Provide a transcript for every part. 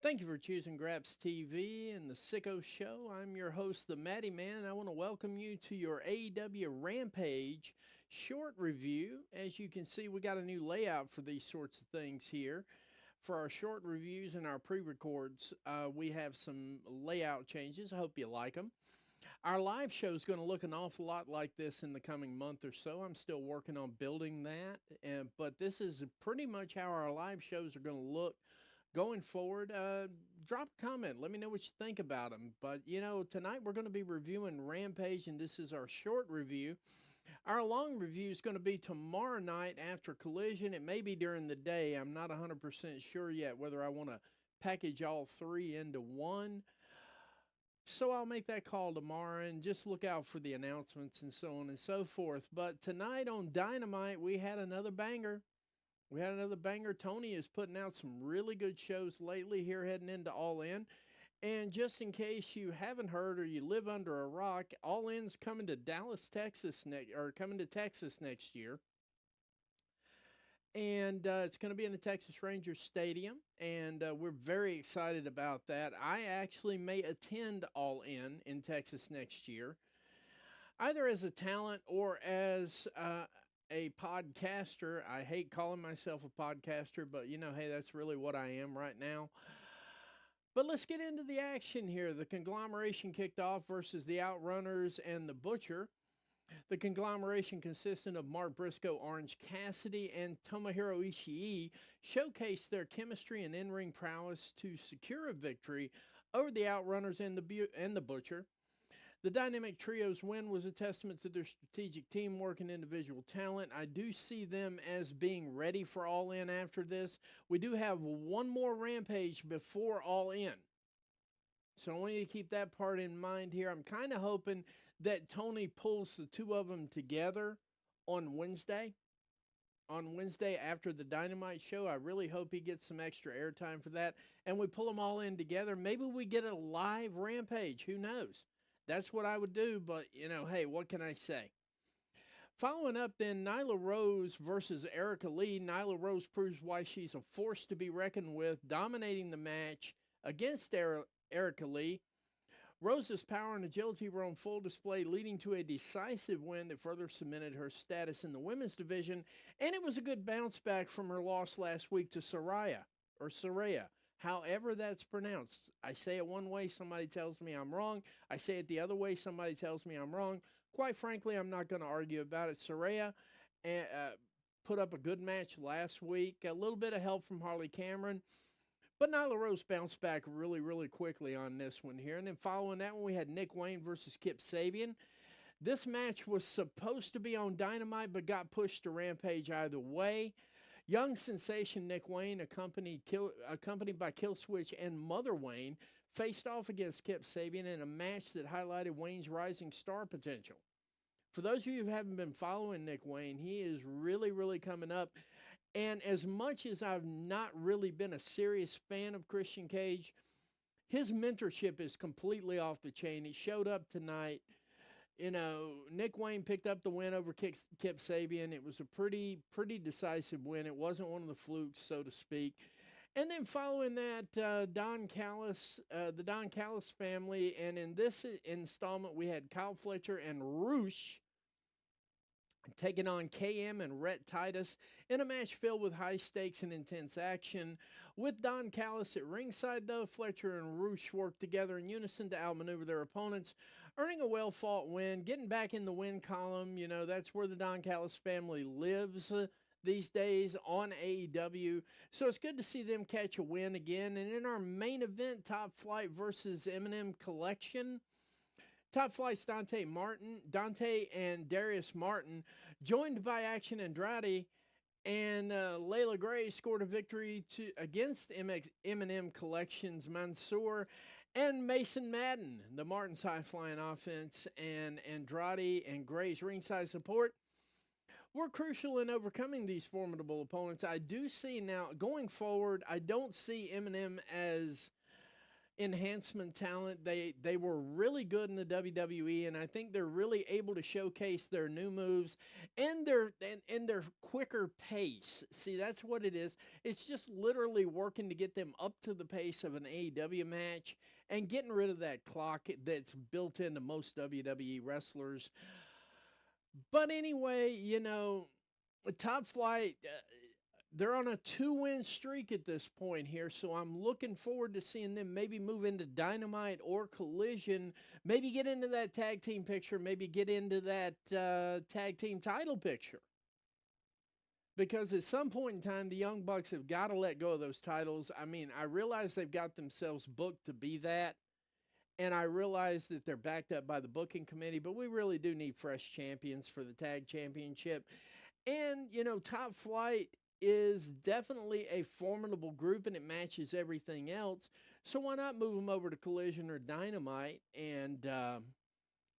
Thank you for choosing Graps TV and the Sicko Show. I'm your host, the Matty Man, and I want to welcome you to your AEW Rampage short review. As you can see, we got a new layout for these sorts of things here. For our short reviews and our pre records, we have some layout changes. I hope you like them. Our live show is going to look an awful lot like this in the coming month or so. I'm still working on building that, but this is pretty much how our live shows are going to look going forward. Drop a comment. Let me know what you think about them. But, tonight we're going to be reviewing Rampage, and this is our short review. Our long review is going to be tomorrow night after Collision. It may be during the day. I'm not 100% sure yet whether I want to package all three into one. So I'll make that call tomorrow and just look out for the announcements and so on and so forth. But tonight on Dynamite, we had another banger. Tony is putting out some really good shows lately here heading into All In. And just in case you haven't heard or you live under a rock, All In's coming to Texas next year. And it's going to be in the Texas Rangers Stadium, and we're very excited about that. I actually may attend All in Texas next year, either as a talent or as a podcaster. I hate calling myself a podcaster, but hey, that's really what I am right now. But let's get into the action here. The conglomeration kicked off versus the Outrunners and the Butcher. The conglomeration, consisting of Mark Briscoe, Orange Cassidy, and Tomohiro Ishii, showcased their chemistry and in-ring prowess to secure a victory over the Outrunners and the Butcher. The Dynamic Trio's win was a testament to their strategic teamwork and individual talent. I do see them as being ready for All In after this. We do have one more Rampage before All In. So I want you to keep that part in mind here. I'm kind of hoping that Tony pulls the two of them together on Wednesday. On Wednesday after the Dynamite show, I really hope he gets some extra airtime for that. And we pull them all in together. Maybe we get a live Rampage. Who knows? That's what I would do. But, hey, what can I say? Following up then, Nyla Rose versus Erica Lee. Nyla Rose proves why she's a force to be reckoned with, dominating the match against Erica Lee. Rose's power and agility were on full display, leading to a decisive win that further cemented her status in the women's division, and it was a good bounce back from her loss last week to Saraya, however that's pronounced. I say it one way, somebody tells me I'm wrong. I say it the other way, somebody tells me I'm wrong. Quite frankly, I'm not going to argue about it. Saraya put up a good match last week, a little bit of help from Harley Cameron. But Nyla Rose bounced back really, really quickly on this one here. And then following that one, we had Nick Wayne versus Kip Sabian. This match was supposed to be on Dynamite, but got pushed to Rampage either way. Young sensation Nick Wayne, accompanied by Killswitch and Mother Wayne, faced off against Kip Sabian in a match that highlighted Wayne's rising star potential. For those of you who haven't been following Nick Wayne, he is really, really coming up. And as much as I've not really been a serious fan of Christian Cage, his mentorship is completely off the chain. He showed up tonight. Nick Wayne picked up the win over Kip Sabian. It was a pretty decisive win. It wasn't one of the flukes, so to speak. And then following that, Don Callis, the Don Callis family. And in this installment, we had Kyle Fletcher and Roosh taking on KM and Rhett Titus in a match filled with high stakes and intense action. With Don Callis at ringside, though, Fletcher and Roosh worked together in unison to outmaneuver their opponents, earning a well-fought win, getting back in the win column. That's where the Don Callis family lives these days on AEW. So it's good to see them catch a win again. And in our main event, Top Flight versus Eminem Collection, Top Flight's Dante and Darius Martin, joined by Action Andrade and Layla Gray, scored a victory against Eminem Collection's Mansoor and Mason Madden. The Martin's high-flying offense and Andrade and Gray's ringside support were crucial in overcoming these formidable opponents. I do see now, going forward, I don't see Eminem as enhancement talent. They were really good in the WWE, and I think they're really able to showcase their new moves and their quicker pace. See, that's what it is. It's just literally working to get them up to the pace of an AEW match and getting rid of that clock that's built into most WWE wrestlers. But anyway, Top Flight, they're on a 2-win streak at this point here, so I'm looking forward to seeing them maybe move into Dynamite or Collision, maybe get into that tag team picture, maybe get into that tag team title picture. Because at some point in time, the Young Bucks have got to let go of those titles. I mean, I realize they've got themselves booked to be that, and I realize that they're backed up by the booking committee, but we really do need fresh champions for the tag championship. And, Top Flight is definitely a formidable group and it matches everything else. So why not move them over to Collision or Dynamite and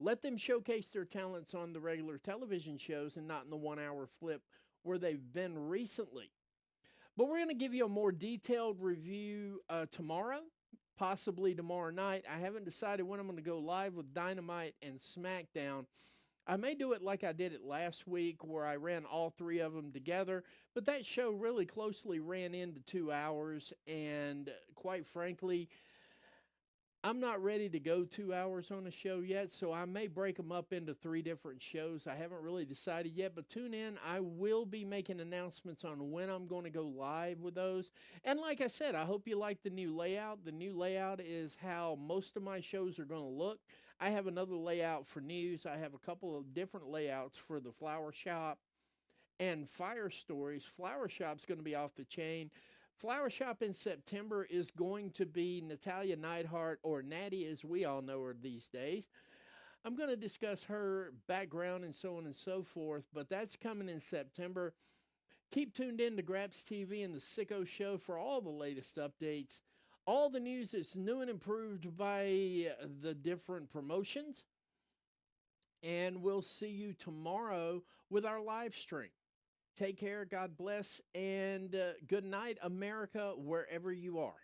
let them showcase their talents on the regular television shows and not in the 1 hour flip where they've been recently. But we're going to give you a more detailed review tomorrow, possibly tomorrow night. I haven't decided when I'm going to go live with Dynamite and SmackDown. I may do it like I did it last week where I ran all three of them together, but that show really closely ran into 2 hours, and quite frankly, I'm not ready to go 2 hours on a show yet, so I may break them up into 3 different shows. I haven't really decided yet, but tune in. I will be making announcements on when I'm going to go live with those. And like I said, I hope you like the new layout. The new layout is how most of my shows are going to look. I have another layout for news. I have a couple of different layouts for the Flower Shop and Fire Stories. Flower Shop's going to be off the chain. Flower Shop in September is going to be Natalia Neidhart, or Natty as we all know her these days. I'm going to discuss her background and so on and so forth, but that's coming in September. Keep tuned in to Graps TV and the Sicko Show for all the latest updates. All the news is new and improved by the different promotions. And we'll see you tomorrow with our live stream. Take care, God bless, and good night, America, wherever you are.